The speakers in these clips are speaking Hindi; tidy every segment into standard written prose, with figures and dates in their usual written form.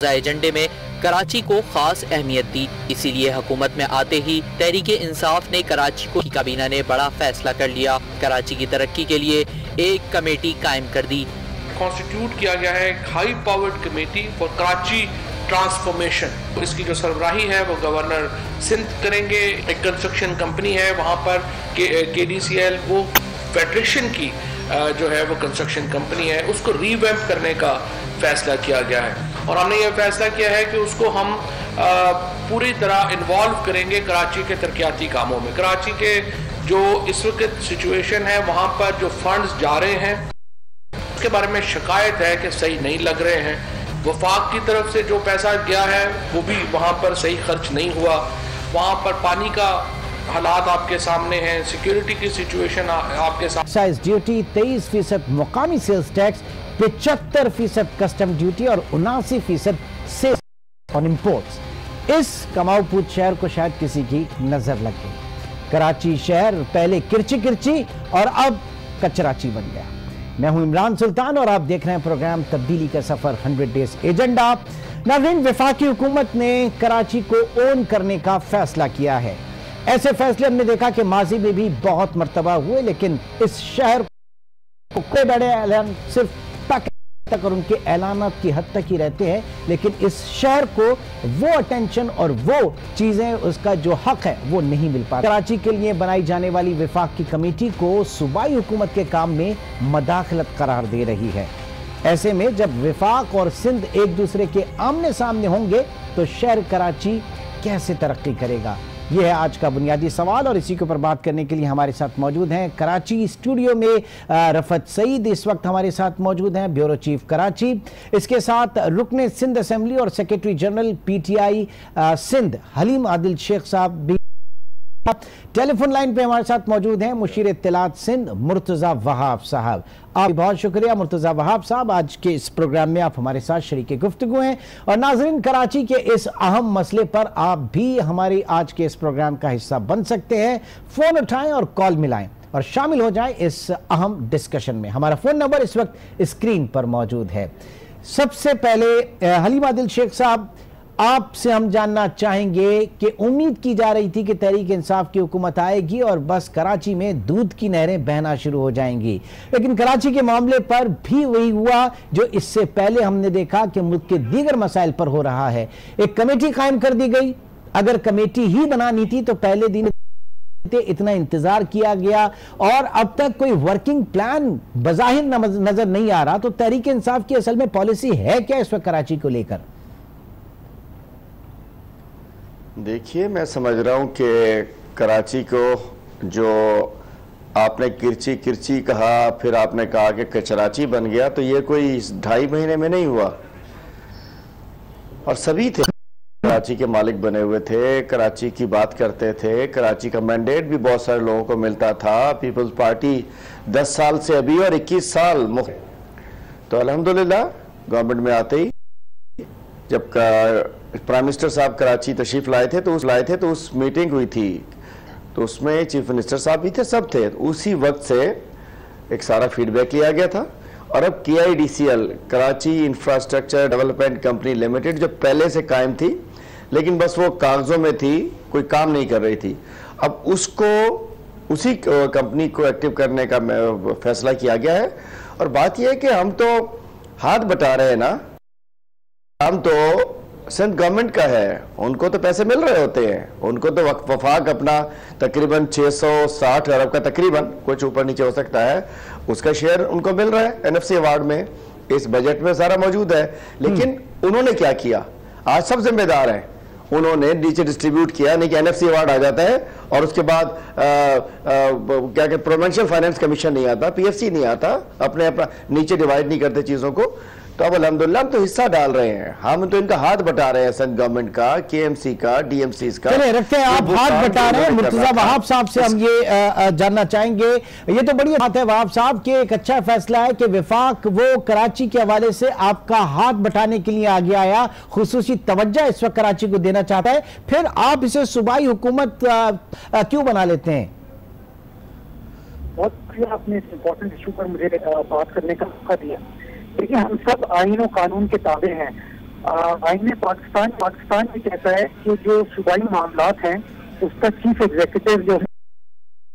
एजेंडे में कराची को खास अहमियत दी। इसीलिए हुकूमत में आते ही तहरीक इंसाफ ने कराची को काबीना ने बड़ा फैसला कर लिया। कराची की तरक्की के लिए एक कमेटी कायम कर दी। कॉन्स्टिट्यूट किया गया है high powered committee for Karachi transformation. इसकी जो सरबराही है वो गवर्नर सिंध करेंगे। एक कंस्ट्रक्शन कंपनी है वहाँ पर KDCL, वो फेडरेशन की जो है वो कंस्ट्रक्शन कंपनी है, उसको रीवैम्प करने का फैसला किया गया है। और हमने ये फैसला किया है कि उसको हम पूरी तरह इन्वॉल्व करेंगे कराची के तरक्याती कामों में। कराची के जो इस वक्त सिचुएशन है वहाँ पर जो फंड्स जा रहे हैं उसके बारे में शिकायत है कि सही नहीं लग रहे हैं। वफाक की तरफ से जो पैसा गया है वो भी वहाँ पर सही खर्च नहीं हुआ। वहाँ पर पानी का हालात आपके सामने हैं, सिक्योरिटी की सिचुएशन आपके सामने। एक्साइज ड्यूटी 23% मुकामी सेल्स टैक्स, 75% कस्टम ड्यूटी और 79% सेल्स ऑन इंपोर्ट्स। इस कमाऊपूत शहर को शायद किसी की नजर लग गई। कराची शहर पहले किरची किरची और अब कचराची बन गया। मैं हूं इमरान सुल्तान और आप देख रहे हैं प्रोग्राम तब्दीली का सफर 100 डेज एजेंडा। नाज़रीन, वफाकी हुकूमत ने कराची को ओन करने का फैसला किया है। ऐसे फैसले हमने देखा कि माजी में भी बहुत मर्तबा हुए, लेकिन इस शहर को कोई बड़े ऐलान सिर्फ तक और उनके ऐलानात की हद तक ही रहते हैं, लेकिन इस शहर को वो अटेंशन और वो चीजें, उसका जो हक है वो नहीं मिल पाता। कराची के लिए बनाई जाने वाली वफाक की कमेटी को सूबाई हुकूमत के काम में मदाखलत करार दे रही है। ऐसे में जब वफाक और सिंध एक दूसरे के आमने सामने होंगे तो शहर कराची कैसे तरक्की करेगा, यह है आज का बुनियादी सवाल। और इसी के ऊपर बात करने के लिए हमारे साथ मौजूद हैं कराची स्टूडियो में रफत सईद इस वक्त हमारे साथ मौजूद हैं, ब्यूरो चीफ कराची। इसके साथ रुकने सिंध असेंबली और secretary general PTI Sindh Haleem Adil Sheikh sahab भी टेलीफोन लाइन पे हमारे साथ मौजूद हैं। मुशीर इत्तलात सिंध मुर्तजा वहाब साहब, आप बहुत शुक्रिया मुर्तजा वहाब साहब, आज के इस प्रोग्राम में आप हमारे साथ शरीक गुफ्तगू हैं। और नाजरीन, कराची के इस अहम मसले पर आप भी हमारी आज के इस प्रोग्राम का हिस्सा बन सकते हैं। फोन उठाएं और कॉल मिलाएं और शामिल हो जाएं इस अहम डिस्कशन में। हमारा फोन नंबर इस वक्त स्क्रीन पर मौजूद है। सबसे पहले हलीम आदिल शेख साहब, आपसे हम जानना चाहेंगे कि उम्मीद की जा रही थी कि तहरीक इंसाफ की हुकूमत आएगी और बस कराची में दूध की नहरें बहना शुरू हो जाएंगी, लेकिन कराची के मामले पर भी वही हुआ जो इससे पहले हमने देखा कि मुल्क के दीगर मसाइल पर हो रहा है। एक कमेटी कायम कर दी गई। अगर कमेटी ही बनानी थी तो पहले दिन इतना इंतजार किया गया और अब तक कोई वर्किंग प्लान बज़ाहिर नजर नहीं आ रहा। तो तहरीक इंसाफ की असल में पॉलिसी है क्या इस वक्त कराची को लेकर? देखिए, मैं समझ रहा हूँ कि कराची को जो आपने किरची किरची कहा, फिर आपने कहा कि कचराची बन गया, तो ये कोई 2.5 महीने में नहीं हुआ। और सभी थे कराची के मालिक बने हुए थे, कराची की बात करते थे, कराची का मैंडेट भी बहुत सारे लोगों को मिलता था। पीपल्स पार्टी 10 साल से अभी और 21 साल तो अल्हम्दुलिल्लाह गवर्नमेंट में आते ही जब प्राइम मिनिस्टर साहब कराची तशरीफ लाए थे तो उस मीटिंग हुई थी, तो उसमें चीफ मिनिस्टर साहब भी थे, सब थे। उसी वक्त से एक सारा फीडबैक लिया गया था। और अब KIDCL Karachi infrastructure development company limited जो पहले से कायम थी, लेकिन बस वो कागजों में थी, कोई काम नहीं कर रही थी, अब उसको उसी कंपनी को एक्टिव करने का फैसला किया गया है। और बात यह है कि हम तो हाथ बटा रहे हैं ना, हम तो सिंध गवर्नमेंट का है, उनको तो पैसे मिल रहे होते हैं, उनको तो वफाक अपना तकरीबन 660 अरब का, तकरीबन कुछ ऊपर नीचे हो सकता है, उसका शेयर उनको मिल रहा है NFC अवार्ड में, इस बजट में सारा मौजूद है। लेकिन उन्होंने क्या किया? आज सब जिम्मेदार हैं, उन्होंने नीचे डिस्ट्रीब्यूट किया, नहीं कि NFC अवार्ड आ जाता है और उसके बाद क्या कहते, प्रोविंशियल फाइनेंस कमीशन नहीं आता, PFC नहीं आता, अपना नीचे डिवाइड नहीं करते चीजों को। तो अब अल्हम्दुलिल्लाह हम तो हिस्सा डाल रहे हैं, हम तो इनका हाथ बटा रहे हैं, सिंध गवर्नमेंट का, KMC का, DMCs का। चलिए रखते हैं, आप हाथ बटा रहे हैं। मुर्तजा वहाब साहब से हम ये जानना चाहेंगे, ये तो बड़ी बात है वहाब साहब कि एक अच्छा फैसला है कि वफाक वो कराची के हवाले से आपका हाथ बटाने के लिए आगे आया, खुसूसी तवज्जो इस वक्त कराची को देना चाहता है, फिर आप इसे सूबाई हुकूमत क्यों बना लेते हैं? बहुत शुक्रिया, आपने इस इम्पोर्टेंट इशू पर मुझे बात करने का मौका दिया। देखिए, हम सब आईन और कानून के ताबे हैं आईन पाकिस्तान में कहता है कि जो सूबाई मामलात हैं उसका चीफ एग्जीक्यूटिव जो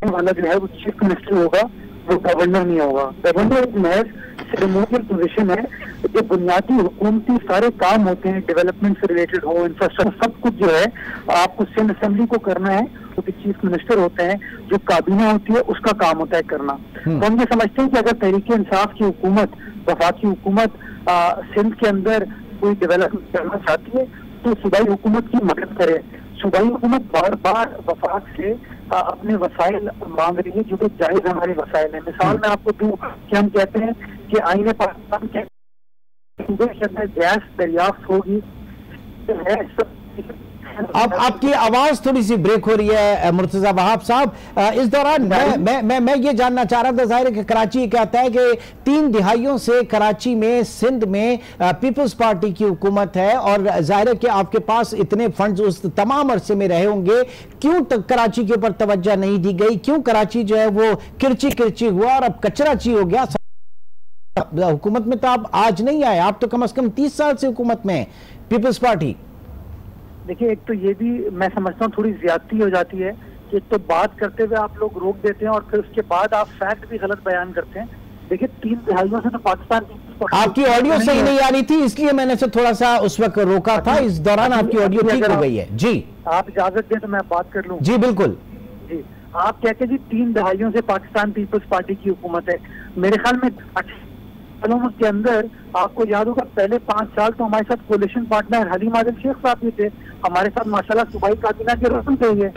वाला जो है वो चीफ मिनिस्टर होगा, वो गवर्नर नहीं होगा। गवर्नर एक महज सेरेमोनियल पोजीशन है। जो बुनियादी हुकूमती सारे काम होते हैं, डेवलपमेंट से रिलेटेड हो, इंफ्रास्ट्रक्चर, सब कुछ जो है आपको सिंध असेंबली को करना है, क्योंकि चीफ मिनिस्टर होते हैं। जो काबीना होती है उसका काम होता है करना। तो हम ये समझते हैं कि अगर तहरीक इंसाफ की हुकूमत, वफाकी हुकूमत सिंध के अंदर कोई डेवलपमेंट करना चाहती है तो सूबाई हुकूमत की मदद करे। सूबाई हुकूमत बार बार वफाक से अपने वसाइल मांग रही है, जो कि जायज हमारे वसाइल है। मिसाल मैं आपको दूं कि हम कहते हैं कि आईने पाकिस्तान के सूबे के अंदर गैस दरियाफ्त होगी। अब आपकी आवाज थोड़ी सी ब्रेक हो रही है मुर्तजा वहाब साहब। इस दौरान मैं ये जानना चाह रहा था, जाहिर है कि कराची कहता है कि 3 दिहाइयों से कराची में, सिंध में पीपल्स पार्टी की हुकूमत है और जाहिर है कि आपके पास इतने फंड्स उस तमाम अरसे में रहे होंगे। क्यों कराची के ऊपर तवज्जो नहीं दी गई? क्यों कराची जो है वो किरची हुआ और अब कचराची हो गया? हुकूमत में तो आप आज नहीं आए, आप तो कम से कम 30 साल से हुकूमत में है पीपल्स पार्टी। देखिए, एक तो ये भी मैं समझता हूँ थोड़ी ज्यादती हो जाती है कि एक तो बात करते हुए आप लोग रोक देते हैं और फिर उसके बाद आप फैक्ट भी गलत बयान करते हैं। देखिए, 3 दिहाइयों से तो पाकिस्तान आपकी ऑडियो सही नहीं आ रही थी, इसलिए मैंने से थोड़ा सा उस वक्त रोका था। इस दौरान आपकी ऑडियो ठीक हो गई है जी। आप इजाजत दें तो मैं बात कर लूं? जी बिल्कुल जी। आप कहते हैं जी 3 दिहाइयों से पाकिस्तान पीपल्स पार्टी की हुकूमत है। मेरे ख्याल में के अंदर आपको याद होगा पहले 5 साल तो हमारे साथ कोलिशन पार्टनर हलीम आदिल शेख साहब भी थे, हमारे साथ माशाल्लाह सूबाई काबीना के रुकन थे ये।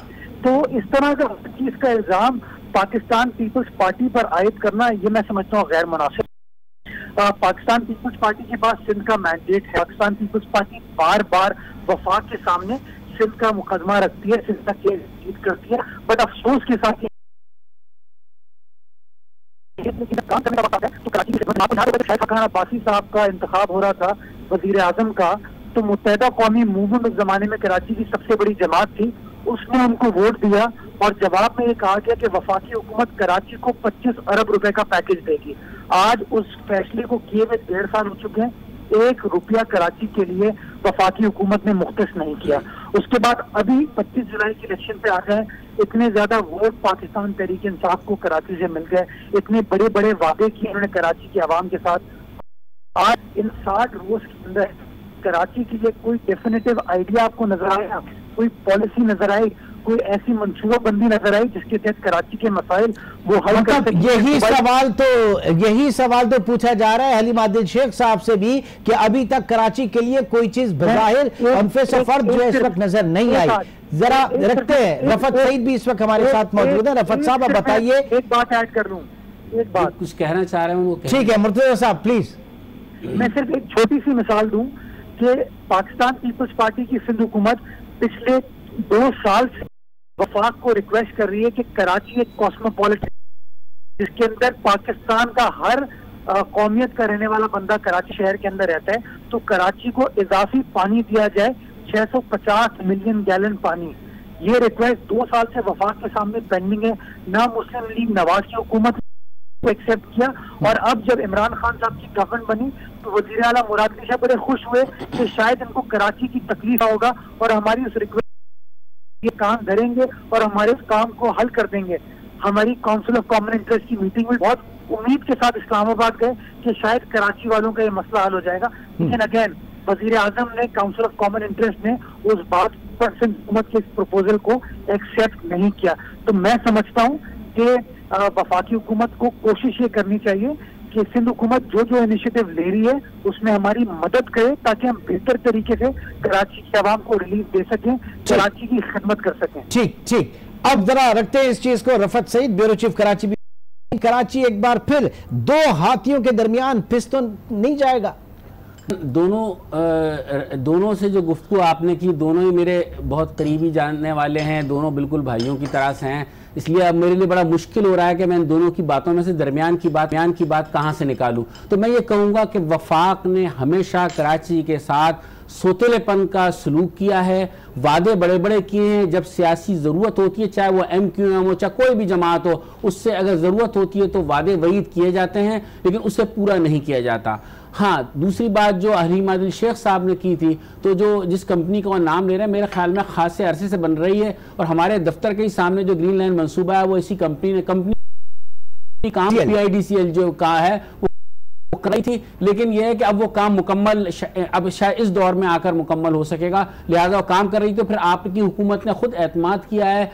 तो इस तरह का चीज का इल्जाम पाकिस्तान पीपल्स पार्टी पर आयद करना, ये मैं समझता हूँ गैर मुनासिब। पाकिस्तान पीपल्स पार्टी के पास सिंध का मैंडेट है। पाकिस्तान पीपल्स पार्टी बार बार वफाक के सामने सिंध का मुकदमा रखती है, सिंध का केस जीत करती है। बट अफसोस के साथ तो कराची अब्बासी साहब का इंतखाब हो रहा था वजीर आजम का, तो मुत्तहिदा कौमी मूवमेंट उस जमाने में कराची की सबसे बड़ी जमात थी, उसने उनको वोट दिया और जवाब में ये कहा गया कि वफाकी हुकूमत कराची को 25 अरब रुपए का पैकेज देगी। आज उस फैसले को किए हुए 1.5 साल हो चुके हैं, 1 रुपया कराची के लिए वफाकी हुकूमत ने मुख्तस नहीं किया। उसके बाद अभी 25 जुलाई की इलेक्शन पे आ गए, इतने ज्यादा वोट पाकिस्तान तहरीक इंसाफ को कराची से मिल गए, इतने बड़े बड़े वादे किए उन्होंने कराची की आवाम के साथ। आज इन 60 रोज के अंदर कराची के लिए कोई डेफिनेटिव आइडिया आपको नजर आया, कोई पॉलिसी नजर आई, कोई ऐसी मंसूबाबंदी नजर आई जिसके तहत कराची के मसाइल वो हल कर सके? यही सवाल तो पूछा जा रहा है हलीम आदिल शेख साहब से भी कि अभी तक कराची के लिए कोई चीज बज़ाहिर फर्द जो है इस वक्त नजर नहीं आई। जरा रखते हैं, रफत सईद भी इस वक्त हमारे साथ मौजूद है। रफत साहब, आप बताइए। एक बात ऐड कर लूं, एक बात कुछ कहना चाह रहे हैं। ठीक है मुर्तजा साहब प्लीज। मैं सिर्फ एक छोटी सी मिसाल दूं कि पाकिस्तान पीपल्स पार्टी की सिंध हुकूमत पिछले 2 साल से वफाक को रिक्वेस्ट कर रही है कि कराची एक कॉस्मोपॉलिटन, जिसके अंदर पाकिस्तान का हर कौमियत का रहने वाला बंदा कराची शहर के अंदर रहता है, तो कराची को इजाफी पानी दिया जाए, 650 मिलियन गैलन पानी। ये रिक्वेस्ट 2 साल से वफाक के सामने पेंडिंग है। ना मुस्लिम लीग नवाज की हुकूमत को एक्सेप्ट किया, और अब जब इमरान खान साहब की गवर्नमेंट बनी तो वजीर आला मुराद अली शाह बड़े खुश हुए कि शायद इनको कराची की तकलीफ होगा और हमारी उस रिक्वेस्ट ये काम धरेंगे और हमारे उस काम को हल कर देंगे। हमारी काउंसिल ऑफ कॉमन इंटरेस्ट की मीटिंग में बहुत उम्मीद के साथ इस्लामाबाद गए कि शायद कराची वालों का ये मसला हल हो जाएगा, लेकिन अगेन वजीर आजम ने, काउंसिल ऑफ कॉमन इंटरेस्ट ने उस बात पर सिंध हुकूमत के इस प्रपोजल को एक्सेप्ट नहीं किया। तो मैं समझता हूँ कि वफाकी हुकूमत को कोशिश ये करनी चाहिए कि सिंध हुकूमत जो जो इनिशिएटिव ले रही है उसमें हमारी मदद करे, ताकि हम बेहतर तरीके से कराची की आवाम को रिलीफ दे सकें, कराची की खिदमत कर सकें। ठीक। अब जरा रखते हैं इस चीज को। रफत सईद, ब्यूरो चीफ कराची भी। कराची एक बार फिर 2 हाथियों के दरमियान फिस तो नहीं जाएगा? दोनों से जो गुफ्तगू आपने की, दोनों ही मेरे बहुत करीबी जानने वाले हैं, दोनों बिल्कुल भाइयों की तरह से हैं, इसलिए अब मेरे लिए बड़ा मुश्किल हो रहा है कि मैं इन दोनों की बातों में से दरमियान की बात कहाँ से निकालूं। तो मैं ये कहूँगा कि वफाक ने हमेशा कराची के साथ सोतेलेपन का सलूक किया है, वादे बड़े बड़े किए हैं। जब सियासी ज़रूरत होती है, चाहे वो MQM हो चाहे कोई भी जमात हो, उससे अगर ज़रूरत होती है तो वादे वईद किए जाते हैं, लेकिन उससे पूरा नहीं किया जाता। हाँ, दूसरी बात जो हलीम आदिल शेख साहब ने की थी, तो जो जिस कंपनी का नाम ले रहे हैं, मेरे ख्याल में खासे अरसे से बन रही है, और हमारे दफ्तर के ही सामने जो ग्रीन लाइन मंसूबा है वो इसी कंपनी काम PIDCL जो कहा है वो कराई थी, लेकिन यह है कि अब वो काम मुकम्मल अब शायद इस दौर में आकर मुकम्मल हो सकेगा, लिहाजा वो काम कर रही। तो फिर आपकी हुकूमत ने खुद एतमाद किया है,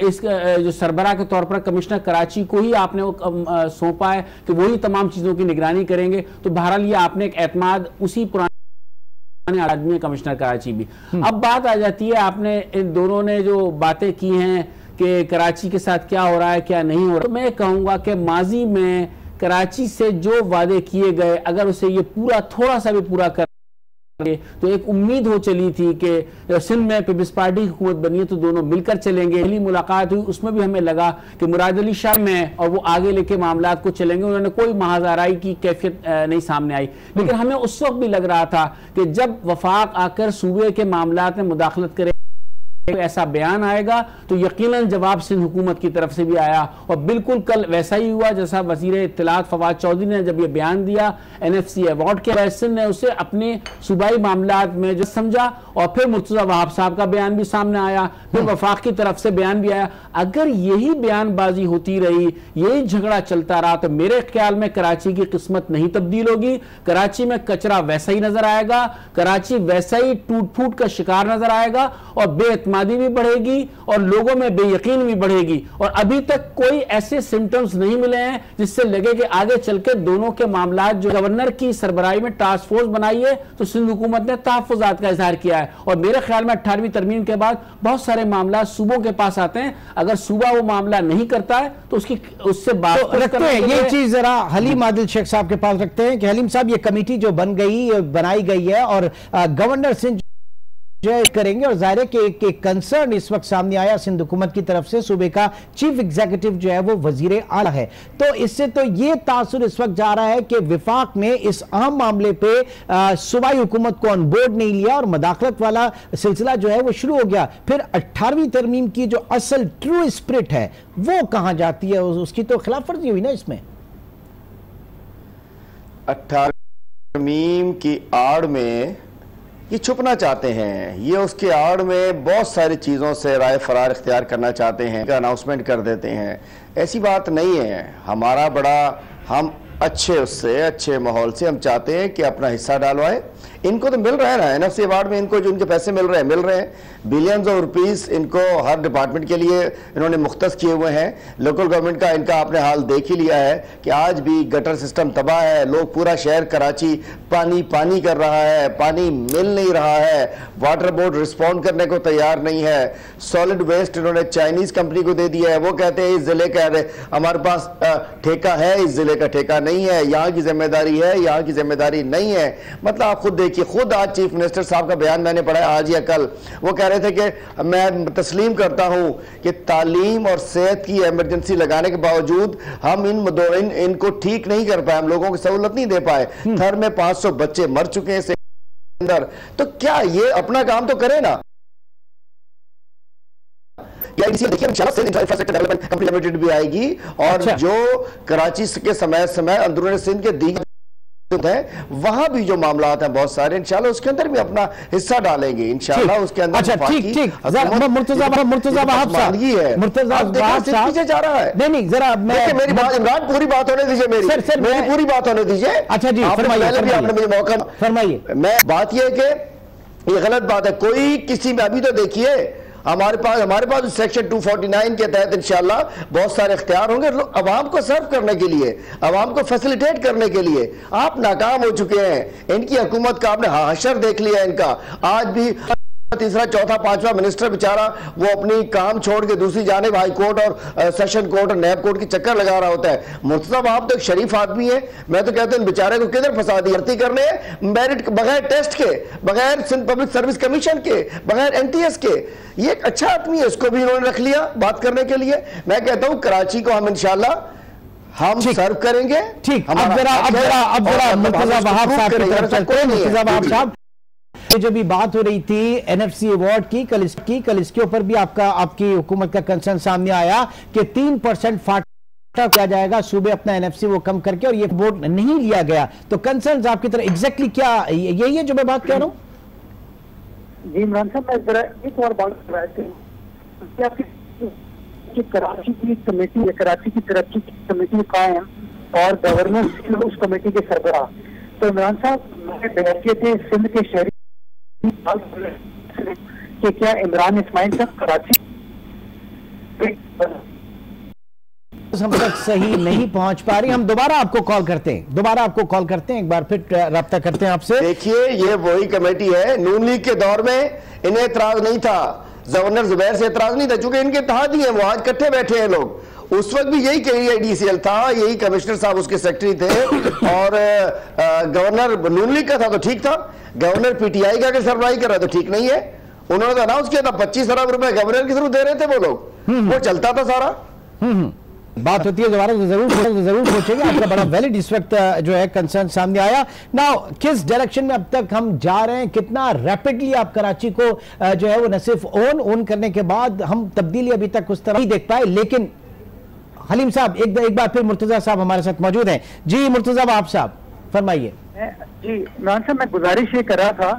इस जो सरबराह के तौर पर कमिश्नर कराची को ही आपने वो सौंपा है कि वही तमाम चीज़ों की निगरानी करेंगे। तो बहरहाल ये आपने एक एतमाद उसी पुराने आदमी कमिश्नर कराची भी। अब बात आ जाती है, आपने इन दोनों ने जो बातें की हैं कि कराची के साथ क्या हो रहा है क्या नहीं हो रहा, तो मैं कहूँगा कि माजी में कराची से जो वादे किए गए, अगर उसे ये पूरा थोड़ा सा भी पूरा कर तो एक उम्मीद हो चली थी कि सिंध में पीपल्स पार्टी की हुकूमत बनी है तो दोनों मिलकर चलेंगे। पहली मुलाकात हुई, उसमें भी हमें लगा कि मुराद अली शाह में और वो आगे लेके मामलात को चलेंगे। उन्होंने कोई महाजाराई की कैफियत नहीं सामने आई, लेकिन हमें उस वक्त भी लग रहा था कि जब वफाक आकर सूबे के मामलात में मुदाखलत करे ऐसा बयान आएगा तो यकीनन जवाब सिंध हुकूमत की तरफ से भी आया, और बिल्कुल कल वैसा ही हुआ जैसा वजीर इत्तलात फवाद चौधरी ने जब ये बयान दिया NFC अवार्ड के, सिंध ने उसे अपने सूबाई मामलात में जो समझा, और फिर मुर्तज़ा वहाब साहब का बयान भी सामने आया, फिर वफाक की तरफ से बयान भी आया। अगर यही बयानबाजी होती रही, यही झगड़ा चलता रहा, तो मेरे ख्याल में कराची की किस्मत नहीं तब्दील होगी। कराची में कचरा वैसा ही नजर आएगा, कराची वैसा ही टूट फूट का शिकार नजर आएगा, और बेएतमादी भी बढ़ेगी और लोगों में बेयकीन भी बढ़ेगी। और अभी तक कोई ऐसे सिम्टम्स नहीं मिले हैं जिससे लगे कि आगे चल के दोनों के मामलात, जो गवर्नर की सरबराही में टास्क फोर्स बनाई है तो सिंध हुकूमत ने तहफ़्फ़ुज़ात का इजहार किया है, और मेरे ख्याल में 18वीं तरमीम के बाद बहुत सारे मामला सूबों के पास आते हैं। अगर सूबा वो मामला नहीं करता है तो उससे बात तो रखते हैं। ये चीज जरा हलीम आदिल शेख साहब के पास रखते हैं कि हलीम साहब, ये कमेटी जो बनाई गई है और गवर्नर सिंध जो करेंगे, और जाहिर है कि एक कंसर्न इस वक्त सामने आया सिंध हुकूमत की तरफ से, सूबे का चीफ एग्जीक्यूटिव जो है वो वजीर आला है, तो इससे तो ये तासुर इस वक्त जा रहा है कि विफाक ने इस अहम मामले पे सूबाई हुकूमत को ऑन बोर्ड नहीं लिया और मदाखलत वाला सिलसिला जो है वो शुरू हो गया। फिर 18वीं तरमीम की जो असल ट्रू स्पिरिट है वो कहां जाती है? उसकी तो खिलाफ वर्जी हुई ना इसमें। 18वीं तरमीम की आड़ में ये छुपना चाहते हैं, ये उसके आड़ में बहुत सारी चीज़ों से राय फरार इख्तियार करना चाहते हैं, अनाउंसमेंट कर देते हैं। ऐसी बात नहीं है। हमारा बड़ा हम अच्छे माहौल से हम चाहते हैं कि अपना हिस्सा डालवाए। इनको तो मिल रहा है ना NFC अवार्ड में, इनको जो उनके पैसे मिल रहे हैं बिलियंस ऑफ रुपीस इनको हर डिपार्टमेंट के लिए इन्होंने मुख्तस किए हुए हैं। लोकल गवर्नमेंट का इनका आपने हाल देख ही लिया है कि आज भी गटर सिस्टम तबाह है, लोग पूरा शहर कराची पानी कर रहा है, पानी मिल नहीं रहा है, वाटर बोर्ड रिस्पॉन्ड करने को तैयार नहीं है। सॉलिड वेस्ट इन्होंने चाइनीज कंपनी को दे दिया है, वो कहते हैं इस जिले का हमारे पास ठेका है, इस जिले का ठेका नहीं है, यहाँ की जिम्मेदारी है, यहाँ की जिम्मेदारी नहीं है। मतलब आप खुद देखिए, खुद आज चीफ मिनिस्टर साहब का बयान मैंने पढ़ा आज या कल, वो कह रहे थे कि मैं तस्लीम करता हूं कि तालीम और सेहत की इमरजेंसी लगाने के बावजूद हम इनको ठीक नहीं कर पाए, हम लोगों को सहूलत नहीं दे पाए। थर में 500 बच्चे मर चुके हैं अंदर, तो क्या ये अपना काम तो करे ना। इंफ्रास्ट्रक्चर डेवलपमेंट कंपनी लिमिटेड भी आएगी, और जो कराची के समय अंदरूनी सिंध के दीगर है वहां भी जो मामला हैं बहुत सारे, इंशाल्लाह उसके अंदर भी अपना हिस्सा डालेंगे इंशाल्लाह उसके अंदर। अच्छा, ठीक मुर्तजा वहाब साहब पीछे जा रहा है। नहीं जरा मेरी बात इमरान पूरी बात होने दीजिए, मेरी पूरी बात होने दीजिए। अच्छा जी, पहले भी आपने मुझे मौका फरमाइए। मैं बात यह कि ये गलत बात है, कोई किसी में अभी तो देखिए हमारे पास सेक्शन 249 के तहत इंशाल्लाह बहुत सारे इख्तियार होंगे अवाम को सर्व करने के लिए, अवाम को फैसिलिटेट करने के लिए। आप नाकाम हो चुके हैं, इनकी हुकूमत का आपने हशर देख लिया इनका। आज भी तीसरा चौथा पांचवा मिनिस्टर बेचारा वो अपनी काम छोड़ के दूसरी जानिब हाई कोर्ट और सेशन कोर्ट और नैब कोर्ट की चक्कर लगा रहा होता है। मुर्तज़ा वहाब तो एक शरीफ आदमी है, मैं तो कहता हूं बेचारे को किधर फंसा दी, भर्ती करने मेरिट बगैर टेस्ट के, बगैर सिंध पब्लिक सर्विस कमीशन के, बगैर NTS के। ये एक अच्छा आदमी है, उसको भी इन्होंने रख लिया बात करने के लिए। मैं कहता हूं कराची को हम इंशाल्लाह हम सर्व करेंगे। ठीक, अब जरा मुर्तज़ा वहाब साहब ये जो भी बात हो रही थी एनएफसी अवार्ड की, कल इसके ऊपर भी आपकी हुकूमत का कंसर्न सामने आया कि 3% फाटा किया जाएगा, सूबे अपना एनएफसी वो कम करके, और ये वोट नहीं लिया गया। तो कंसर्न्स आपकी तरफ एग्जैक्टली क्या यही है जो मैं बात कर रहा हूँ? जी इमरान साहब, मैं जरा एक और बात कि कराची की कमेटी है, कराची की तरक्की की कमेटी कायम और गवर्नर उस कमेटी के सरबराह। तो इमरान साहब मैंने बैठे थे सिंध के शहरी कि क्या इमरान इस्माइल साहब कराची हम तक सही नहीं पहुंच पा रही। हम दोबारा आपको कॉल करते हैं, एक बार फिर रब्ता करते हैं आपसे। देखिए ये वही कमेटी है, नून लीग के दौर में इन्हें एतराज नहीं था, गवर्नर जुबैर से एतराज नहीं था, चूंकि इनके इत्तेहादी हैं, वो आज इकट्ठे बैठे हैं लोग। उस वक्त भी यही KDCL था, यही कमिश्नर साहब उसके सेक्रेटरी थे, और गवर्नर नून लीग का था तो ठीक था, गवर्नर PTI का सरबराही कर रहा तो ठीक नहीं है। उन्होंने तो अनाउंस किया था 25 अरब रुपए गवर्नर के थ्रू दे रहे थे वो लोग, वो चलता था सारा। बात होती है दोबारा तो जरूर पूछेंगे। आपका बड़ा वैलिड इस वक्त जो है कंसर्न सामने आया। नाउ किस डायरेक्शन में अब तक हम जा रहे हैं, कितना रैपिडली आप कराची को जो है वो न सिर्फ ओन करने के बाद हम तब्दीली अभी तक उस तरह नहीं देख पाए। लेकिन हलीम साहब एक बार फिर मुर्तजा साहब हमारे साथ मौजूद हैं। जी मुर्तजा आप साहब फरमाइए। जी इमरान साहब, मैं गुजारिश ये कर रहा था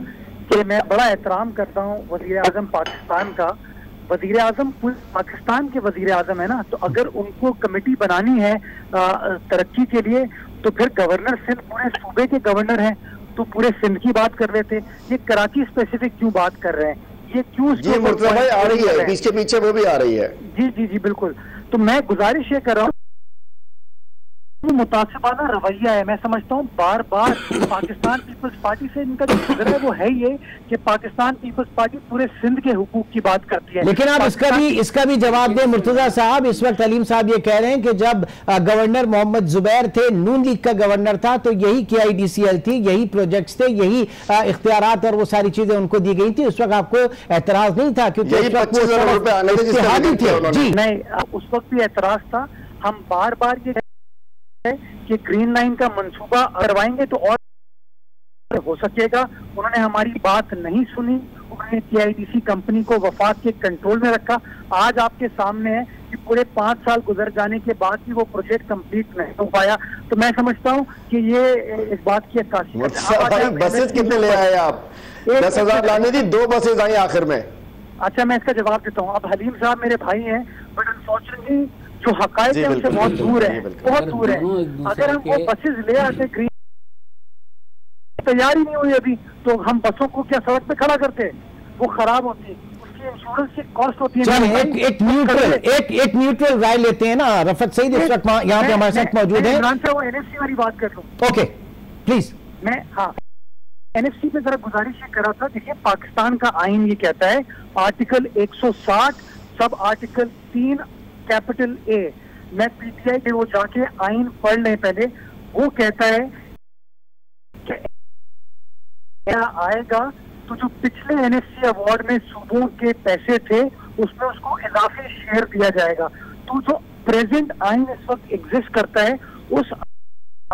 कि मैं बड़ा एहतराम करता हूँ वज़ीर आज़म पाकिस्तान का। वज़ीर आज़म पूरे पाकिस्तान के वज़ीर आज़म है ना, तो अगर उनको कमेटी बनानी है तरक्की के लिए तो फिर गवर्नर सिंध पूरे सूबे के गवर्नर हैं, तो पूरे सिंध की बात कर रहे थे। ये कराची स्पेसिफिक क्यों बात कर रहे हैं, ये क्यों? जी मुर्तजा भाई आ रही है, इसके पीछे वो भी आ रही है। जी बिल्कुल। तो मैं गुजारिश ये कर रहा हूँ, मुतासिबाना रवैया है। मैं समझता हूँ बार बार पाकिस्तान पीपल्स पार्टी से इनका जो गुजरा है वो है ये कि पाकिस्तान पीपल्स पार्टी पूरे सिंध के हुकूक की बात करती है। लेकिन आप इसका भी जवाब दें मुर्तजा साहब। इस वक्त हलीम साहब ये कह रहे हैं कि जब गवर्नर मोहम्मद जुबैर थे, नून लीग का गवर्नर था, तो यही KIDCL थी, यही प्रोजेक्ट्स थे, यही इख्तियारात और वो सारी चीजें उनको दी गई थी। उस वक्त आपको एतराज नहीं था क्योंकि नहीं, उस वक्त भी एतराज था। हम बार बार ये कि ग्रीन लाइन का मंसूबा करवाएंगे तो और हो सकेगा। उन्होंने हमारी बात नहीं सुनी, उन्होंने KIDC कंपनी को वफाक के कंट्रोल में रखा। आज आपके सामने है कि पूरे 5 साल गुजर जाने के बाद भी वो प्रोजेक्ट कंप्लीट नहीं हो पाया। तो मैं समझता हूँ कि ये इस बात की अक्कासी है। बसेस कितने ले आए आप? 10,000 लाने थी, 2 बसेस आई आखिर में। अच्छा मैं इसका जवाब देता हूँ। अब हलीम साहब मेरे भाई हैं, बट अनफॉर्चुनेटली जो हकायक है उनसे बहुत दूर है, बहुत दूर है। अगर हम वो बसेस ले आते, ग्रीन तैयार ही नहीं हुई अभी, तो हम बसों को क्या सड़क पे खड़ा करते, वो खराब होती, उसकी इंश्योरेंस की कॉस्ट होती है। एक न्यूट्रल राय लेते हैं ना। रफत सईद इस वक्त यहाँ पे हमारे साथ मौजूद है। इमरान साहब वो NFC वाली बात कर लूँ। Okay please. मैं NFC में जरा गुजारिश ये कर रहा था। देखिए पाकिस्तान का आइन ये कहता है, article 160 sub article 3 capital A, मैं PTI के वो जाके आइन पढ़ लें पहले। वो कहता है क्या आएगा तो जो पिछले NFC अवार्ड में सूबों के पैसे थे उसमें उसको इजाफी शेयर दिया जाएगा। तो जो प्रेजेंट आइन इस वक्त एग्जिस्ट करता है उस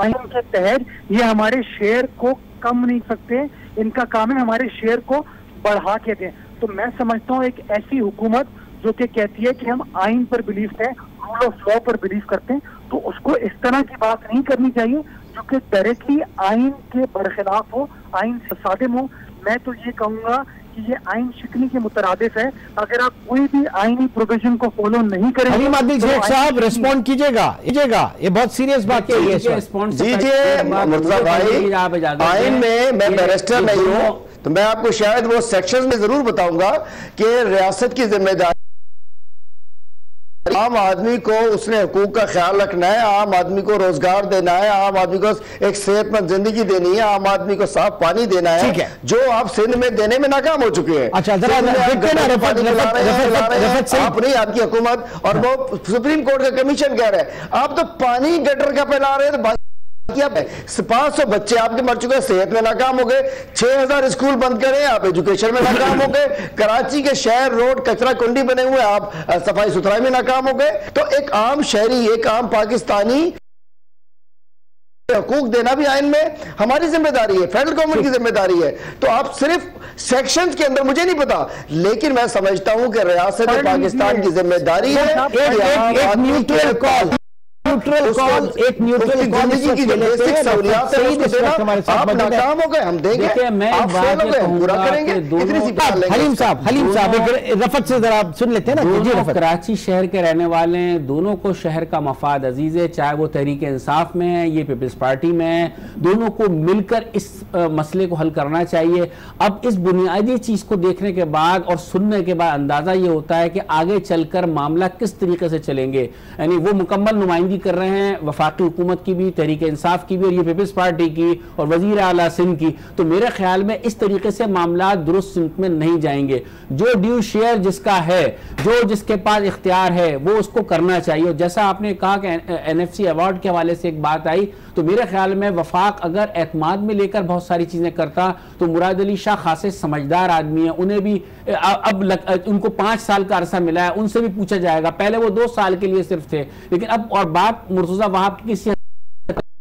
आइन के तहत ये हमारे शेयर को कम नहीं सकते, इनका काम है हमारे शेयर को बढ़ा के दें। तो मैं समझता हूँ एक ऐसी हुकूमत जो कि कहती है कि हम आइन पर बिलीव है, रूल ऑफ लॉ पर बिलीव करते हैं, तो उसको इस तरह की बात नहीं करनी चाहिए जो कि डायरेक्टली आइन के बरखिलाफ हो, आइन से सादिम हो। मैं तो ये कहूंगा कि ये आइन शिकनी के मुतरादिफ है। अगर आप कोई भी आइनी प्रोविजन को फॉलो नहीं करेंगे। हलीम आदिल शेख साहब रिस्पॉन्ड कीजिएगा, ये बहुत सीरियस बात है। दीजिए मुर्तजा भाई, आइन में मैं बैरिस्टर नहीं हूँ तो मैं आपको शायद वो सेक्शंस में जरूर बताऊंगा कि रियासत की जिम्मेदारी आम आदमी को उसने हुकूक का ख्याल रखना है, आम आदमी को रोजगार देना है, आम आदमी को एक सेहतमंद जिंदगी देनी है, आम आदमी को साफ पानी देना है, जो आप सिंध में देने में नाकाम हो चुके हैं। अच्छा आप नहीं, आपकी हुकूमत और वो सुप्रीम कोर्ट का कमीशन कह रहा है आप तो पानी गटर का फैला रहे हैं। 500 बच्चे आपके मर चुके हैं, सेहत में नाकाम हो गए, 6000 स्कूल बंद करें आप एजुकेशन में नाकाम हो गए, कराची के शहर रोड कचरा कुंडी बने हुए आप सफाई सुथराई में नाकाम हो गए। तो एक आम शहरी, एक आम पाकिस्तानी हकूक देना भी आइन में हमारी जिम्मेदारी है, फेडरल गवर्नमेंट की जिम्मेदारी है। तो आप सिर्फ सेक्शंस के अंदर, मुझे नहीं पता, लेकिन मैं समझता हूं कि रियासत पाकिस्तान की जिम्मेदारी है एक न्यूट्रल कॉल, एक न्यूट्रल कॉल की जो बेसिक सहूलियात है उसको देना। आप नाकाम हो गए, हम देंगे, मैं आप फेल हो गए, पूरा करेंगे। हलीम साहब एक रफत से जरा सुन लेते हैं ना। दोनों कराची शहर के रहने वाले हैं, दोनों को शहर का मफाद अजीज है, चाहे वो तहरीक इंसाफ में है, ये पीपल्स पार्टी में है, दोनों को मिलकर इस मसले को हल करना चाहिए। अब इस बुनियादी चीज को देखने के बाद और सुनने के बाद अंदाजा ये होता है कि आगे चलकर मामला किस तरीके से चलेंगे। यानी वो मुकम्मल नुमाइंदगी कर रहे हैं वफाकी हुकूमत की भी, तहरीक इंसाफ की भी, और ये पीपल्स पार्टी की और वजीर आला सिंध की। तो मेरे ख्याल में इस तरीके से मामला दुरुस्त सिमत में नहीं जाएंगे। जो ड्यू शेयर जिसका है, जो जिसके पास इख्तियार है, वो उसको करना चाहिए। और जैसा आपने कहा कि NFC अवार्ड के हवाले से एक बात आई, तो मेरे ख्याल में वफाक अगर एतमाद में लेकर बहुत सारी चीजें करता तो मुराद अली शाह खासे समझदार आदमी है, उन्हें भी अब उनको 5 साल का अरसा मिला है, उनसे भी पूछा जाएगा। पहले वो 2 साल के लिए सिर्फ थे, लेकिन अब और बात मुर्तजा वहाब की किसी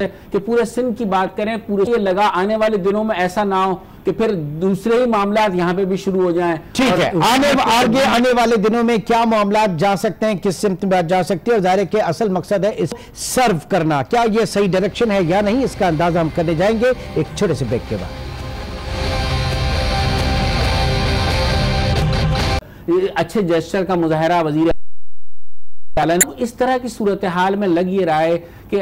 कि पूरे सिंध की बात करें, पूरे ये लगा आने वाले दिनों में ऐसा ना हो कि फिर दूसरे ही मामला यहाँ पे भी शुरू हो जाएं। ठीक है, आगे आने वाले दिनों में क्या मामला जा सकते हैं, किस सिमत में जा सकते हैं, और जाहिर है कि असल मकसद है इस सर्व करना। क्या ये सही डायरेक्शन है या नहीं, इसका अंदाजा हम करने जाएंगे एक छोटे से ब्रेक के बाद। अच्छे जेस्चर का मुजाहरा वजीर इस तरह की सूरत हाल में लग ये रहा है कि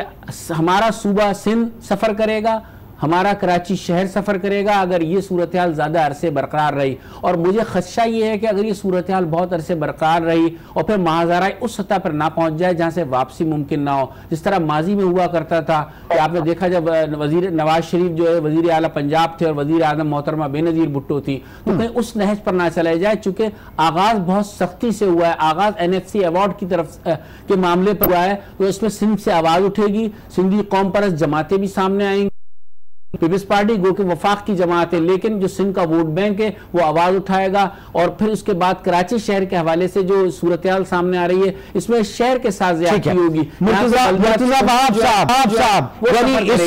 हमारा सूबा सिंध सफर करेगा, हमारा कराची शहर सफर करेगा अगर ये सूरत हाल ज्यादा अरसे बरकरार रही। और मुझे खदशा ये है कि अगर ये सूरत हाल बहुत अरसे बरकरार रही और फिर महाजराई उस सतह पर ना पहुंच जाए जहां से वापसी मुमकिन ना हो, जिस तरह माजी में हुआ करता था कि आपने देखा जब वजीर नवाज शरीफ जो है वजीर आला पंजाब थे और वजीर आजम मोहतरमा बेनजीर भुट्टो थी, तो कहीं उस नहज पर ना चला जाए। चूंकि आगाज बहुत सख्ती से हुआ है, आगाज NFC अवार्ड की तरफ के मामले पर हुआ है, तो इसमें सिंध से आवाज उठेगी, सिंधी कौम परस्त जमातें भी सामने आएंगी, पीपल्स पार्टी गो के वफाक की जमात है, लेकिन जो सिंध का वोट बैंक है वो आवाज उठाएगा। और फिर उसके बाद कराची शहर के हवाले से जो सूरत हाल सामने आ रही है, इसमें शहर के साथ ज्यादती होगी। इस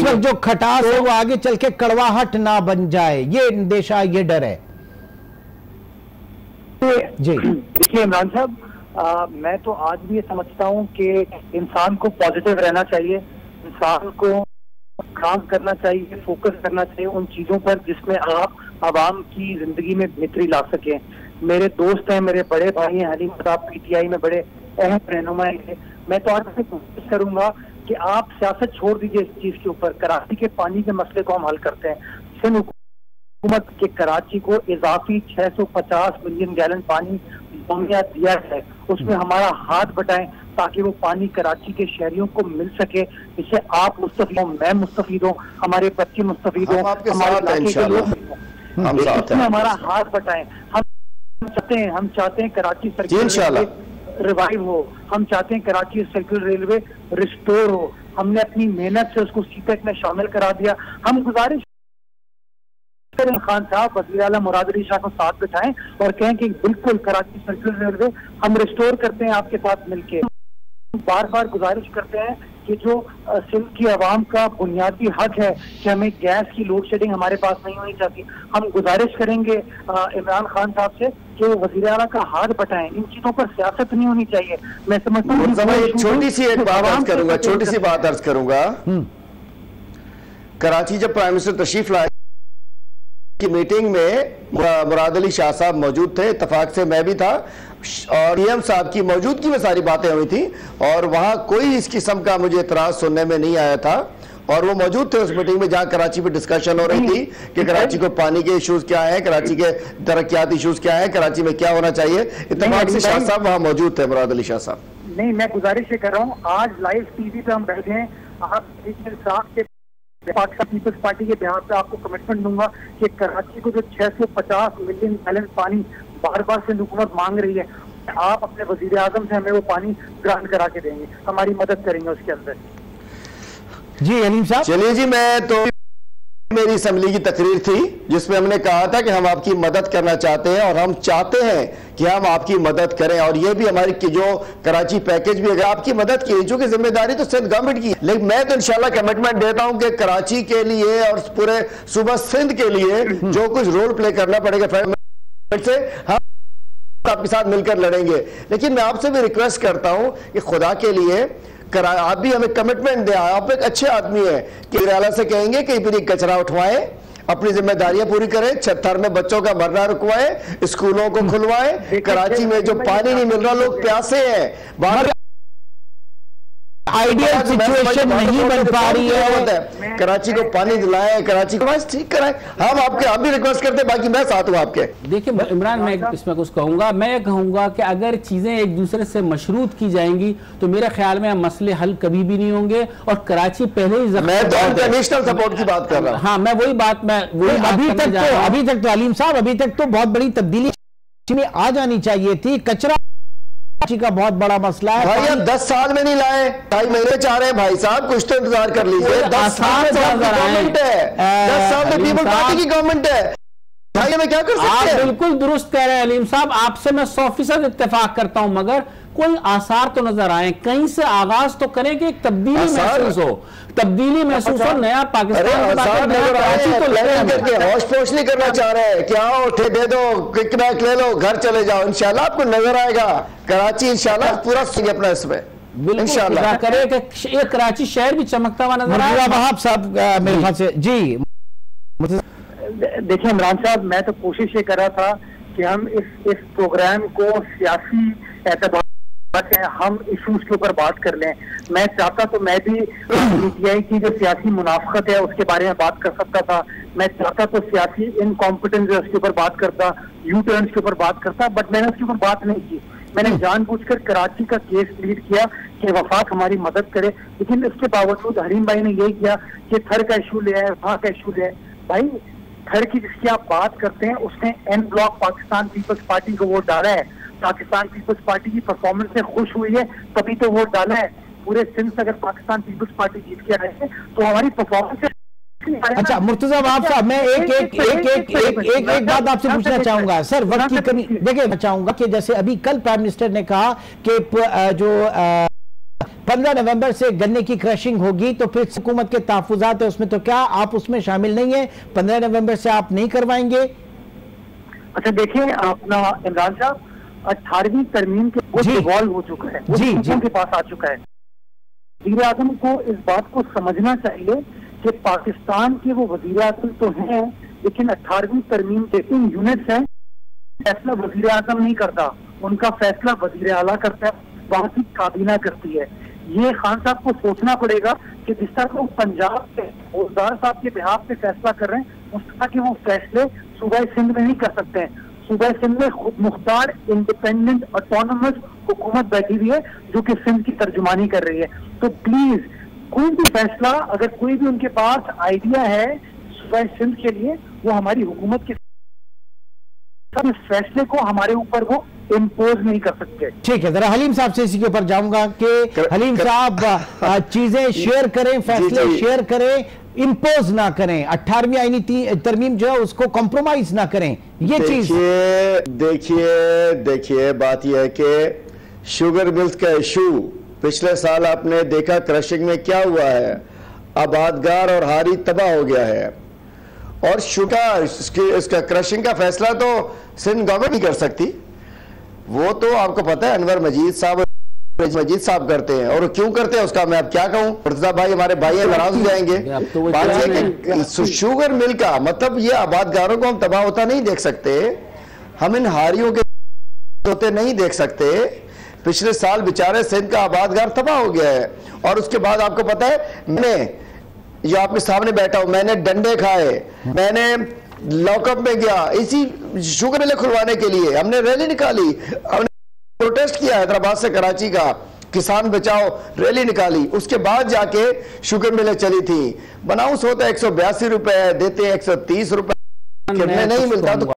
वक्त जो खटास है वो आगे चल के कड़वाहट ना बन जाए, ये अंदेशा, ये डर है। जी देखिए इमरान साहब, मैं तो आज भी ये समझता हूँ कि इंसान को पॉजिटिव रहना चाहिए, इंसान को काम करना चाहिए, फोकस करना चाहिए उन चीजों पर जिसमें आप आवाम की जिंदगी में बेहतरी ला सकें। मेरे दोस्त हैं, मेरे बड़े भाई हैं, हलीम साहब PTI में बड़े अहम रहनुमा हैं। मैं तो आज से कोशिश करूंगा कि आप सियासत छोड़ दीजिए इस चीज के ऊपर, कराची के पानी के मसले को हम हल करते हैं। सिंध हुकूमत के कराची को इजाफी 650 मिलियन गैलन पानी मुहैया दिया है, उसमें हमारा हाथ बटाएं ताकि वो पानी कराची के शहरियों को मिल सके। इससे आप मुस्तफीद हो, मैं मुस्तफीद हूँ, हमारे बच्चे मुस्तफीद हो, हमारे इलाके के लोग, इसमें हमारा हाथ बटाएं। हम चाहते हैं कराची सर्कुलर रिवाइव हो, हम चाहते हैं कराची सर्कुलर रेलवे रिस्टोर हो। हमने अपनी मेहनत से उसको CPEC में शामिल करा दिया। हम गुजारिश खान साहब वज़ीर आला मुराद अली शाह को साथ बिठाएं और कहें कि बिल्कुल कराची सर्कुलर रेलवे हम रिस्टोर करते हैं आपके साथ मिलके। बार बार गुजारिश करते हैं कि जो सिंध की आवाम का बुनियादी हक है कि हमें गैस की लोड शेडिंग हमारे पास नहीं होनी चाहिए। हम गुजारिश करेंगे इमरान खान साहब से कि वो वज़ीर आला का हाथ बटाएं, इन चीजों पर सियासत नहीं होनी चाहिए। मैं समझता हूँ छोटी सी एक बात अर्ज करूंगा, छोटी सी बात अर्ज करूंगा। कराची जब प्राइम मिनिस्टर तशरीफ लाए की मीटिंग में मुराद अली शाह साहब मौजूद थे, इत्तफाक से मैं भी था, और PM साहब की मौजूदगी में सारी बातें हुई थी और वहां कोई इस किस्म का मुझे इतराज सुनने में नहीं आया था। और वो मौजूद थे उस मीटिंग में जहां कराची पे डिस्कशन हो रही थी कि कराची को पानी के इश्यूज क्या है, कराची के तरक्याती इश्यूज क्या है, कराची में क्या होना चाहिए। इत्तफाक से शाह साहब वहां मौजूद थे, मुराद अली शाह साहब। नहीं, मैं गुजारिश ये कर रहा हूँ, आज लाइव TV पे हम बैठे हैं, आप इंसाफ के पाकिस्तान पीपल्स पार्टी के बिहार पे आपको कमिटमेंट दूंगा कि कराची को जो 650 मिलियन गैलन पानी बार बार से हुकूमत मांग रही है, आप अपने वजीर आजम से हमें वो पानी ग्रांट करा के देंगे, हमारी मदद करेंगे उसके अंदर। जी हलीम साहब। चलिए जी, मैं तो मेरी असेंबली की तकरीर थी जिसमें हमने कहा था कि हम आपकी मदद करना चाहते हैं और हम चाहते हैं कि हम आपकी मदद करें, और ये भी हमारी की जो कराची पैकेज भी अगर आपकी मदद की, चूंकि जिम्मेदारी तो सिंध गवर्नमेंट की है, लेकिन मैं तो इंशाल्लाह कमिटमेंट देता हूं कि कराची के लिए और पूरे सूबा सिंध के लिए जो कुछ रोल प्ले करना पड़ेगा से हम आपके साथ मिलकर लड़ेंगे। लेकिन मैं आपसे भी रिक्वेस्ट करता हूं कि खुदा के लिए आप भी हमें कमिटमेंट दें, आप एक अच्छे आदमी हैं कि आला से कहेंगे कि फिर कचरा उठवाएं, अपनी जिम्मेदारियां पूरी करें, छत्तर में बच्चों का मरना रुकवाएं, स्कूलों को खुलवाएं, कराची में जो पानी नहीं मिल रहा, लोग प्यासे हैं, बाहर आइडियल सिचुएशन नहीं बन पा रही है, कराची को पानी दिलाएं, कराची को बस ठीक कराएं। हम आपके आप भी रिक्वेस्ट करते हैं, बाकी मैं साथ हूं आपके। देखिए इमरान, मैं इसमें कुछ कहूंगा, मैं कहूंगा कि अगर चीजें एक दूसरे से मशरूत की जाएंगी तो मेरे ख्याल में मसले हल कभी भी नहीं होंगे, और कराची पहले ही मैं तो इंटरनेशनल सपोर्ट की बात कर रहा हूं। हाँ, मैं वही बात अभी तक तो अलीम साहब, अभी तक तो बहुत बड़ी तब्दीली में आ जानी चाहिए थी। कचरा का बहुत बड़ा मसला है भाई, अब 10 साल में नहीं लाए, 2.5 महीने चाह रहे हैं भाई साहब, कुछ तो इंतजार कर लीजिए। 10 साल गवर्नमेंट है, 10 साल में पीपल पार्टी की गवर्नमेंट है भाई, मैं क्या कर सकते हैं? आप बिल्कुल दुरुस्त कह रहे हैं अलीम साहब, आपसे मैं 100% इत्तेफाक करता हूं, मगर कोई आसार तो नजर आए, कहीं से आगाज तो करें कि एक तब्दीली महसूस हो, तब्दीली महसूस हो, नया पाकिस्तान होश नहीं करना चाह रहे हैं, क्या उठे दे दो, किकबैक ले लो, घर चले जाओ, इंशाल्लाह आपको नजर आएगा कराची इंशाल्लाह पूरा सीख अपना इसमें इंशाल्लाह करे कि एक कराची शहर भी चमकता हुआ नजर आएगा। साहब मेरे ख्याल से जी देखिए इमरान साहब, मैं तो कोशिश ये कर रहा था कि हम इस प्रोग्राम को सियासी एतबार से हम इशूज के ऊपर बात कर लें। मैं चाहता तो मैं भी पीटीआई की जो सियासी मुनाफकत है उसके बारे में बात कर सकता था, मैं चाहता तो सियासी इनकॉम्पिटेंस है उसके ऊपर बात करता, यू टर्न्स के ऊपर बात करता, बट मैंने उसके ऊपर बात नहीं की। मैंने जानबूझकर कराची का केस लीड किया कि वफाक हमारी मदद करे, लेकिन इसके बावजूद हरीम भाई ने यही किया कि थर का इशू ले आए, वहां का इशू ले आए। भाई थर की जिसकी आप बात करते हैं उसने एन ब्लॉक पाकिस्तान पीपल्स पार्टी को वोट डाला है, पाकिस्तान पीपल्स पार्टी की परफॉर्मेंस से खुश हुई है तभी तो वोट डाला है। पूरे सिंध से अगर पाकिस्तान पीपल्स पार्टी जीत के आए थे तो हमारी परफॉर्मेंस। अच्छा मुर्तजा साहब, मैं एक बात आपसे पूछना चाहूंगा सर, वक्त की कमी देखिए, मैं चाहूंगा कि जैसे अभी कल प्राइम मिनिस्टर ने कहा कि जो 15 नवंबर से गन्ने की क्रशिंग होगी, तो फिर हुकूमत के तहफुजात है उसमें, तो क्या आप उसमें शामिल नहीं है? 15 नवंबर से आप नहीं करवाएंगे? अच्छा देखिए अपना इमरान साहब, 18वीं तरमीम के वो इवॉल्व हो चुका है, वो लोगों के पास आ चुका है। वज़ीर आज़म को इस बात को समझना चाहिए कि पाकिस्तान के वो वज़ीर आज़म तो हैं, लेकिन 18वीं तरमीम के इन यूनिट्स हैं, फैसला वज़ीर आज़म नहीं करता, उनका फैसला वज़ीर आला करता है, वहां की काबीना करती है। ये खान साहब को सोचना पड़ेगा कि जिस तरह वो पंजाब के फौजदार साहब के बिहाफ पे फैसला कर रहे हैं, उस तरह के वो फैसले सूबा सिंध में नहीं कर सकते हैं। सूबा सिंध में खुद मुख्तार इंडिपेंडेंट ऑटोनमस हुकूमत बैठी हुई है जो कि सिंध की तर्जुमानी कर रही है। तो प्लीज कोई भी फैसला, अगर कोई भी उनके पास आइडिया है सूबा सिंध के लिए, वो हमारी हुकूमत के इस फैसले को हमारे ऊपर वो इम्पोज नहीं कर सकते। ठीक है, जरा हलीम साहब से इसी के ऊपर जाऊंगा कि हलीम साहब चीजें शेयर करें, फैसले शेयर करें, इम्पोज ना करें, 18वीं आईनी तरमीम जो है उसको कॉम्प्रोमाइज ना करें। ये चीज देखिए बात यह है कि शुगर मिल्स का इशू पिछले साल आपने देखा क्रशिंग में क्या हुआ है, आबादगार और हारी तबाह हो गया है, और शुगर इसका क्रशिंग का फैसला तो सिंध गवर्नमेंट नहीं कर सकती, वो तो आपको पता है अनवर मजीद साहब करते हैं, और क्यों करते हैं उसका मैं अब क्या कहूं, मुर्तजा भाई हमारे भाई नाराज हो जाएंगे। बात है शुगर मिल का मतलब ये आबादगारों को हम तबाह होता नहीं देख सकते, हम इन हारियों के होते नहीं देख सकते। पिछले साल बेचारे सिंध का आबादगार तबाह हो गया है, और उसके बाद आपको पता है मैंने जो आपके सामने बैठा हूं, मैंने डंडे खाए, मैंने लॉकअप में गया इसी शुगर मिलें खुलवाने के लिए, हमने रैली निकाली, हमने प्रोटेस्ट किया हैदराबाद से कराची का, किसान बचाओ रैली निकाली, उसके बाद जाके शुगर मिलें चली थी। बनाउंस होता है 182 रुपए, देते हैं 130 रुपए, नहीं मिलता तो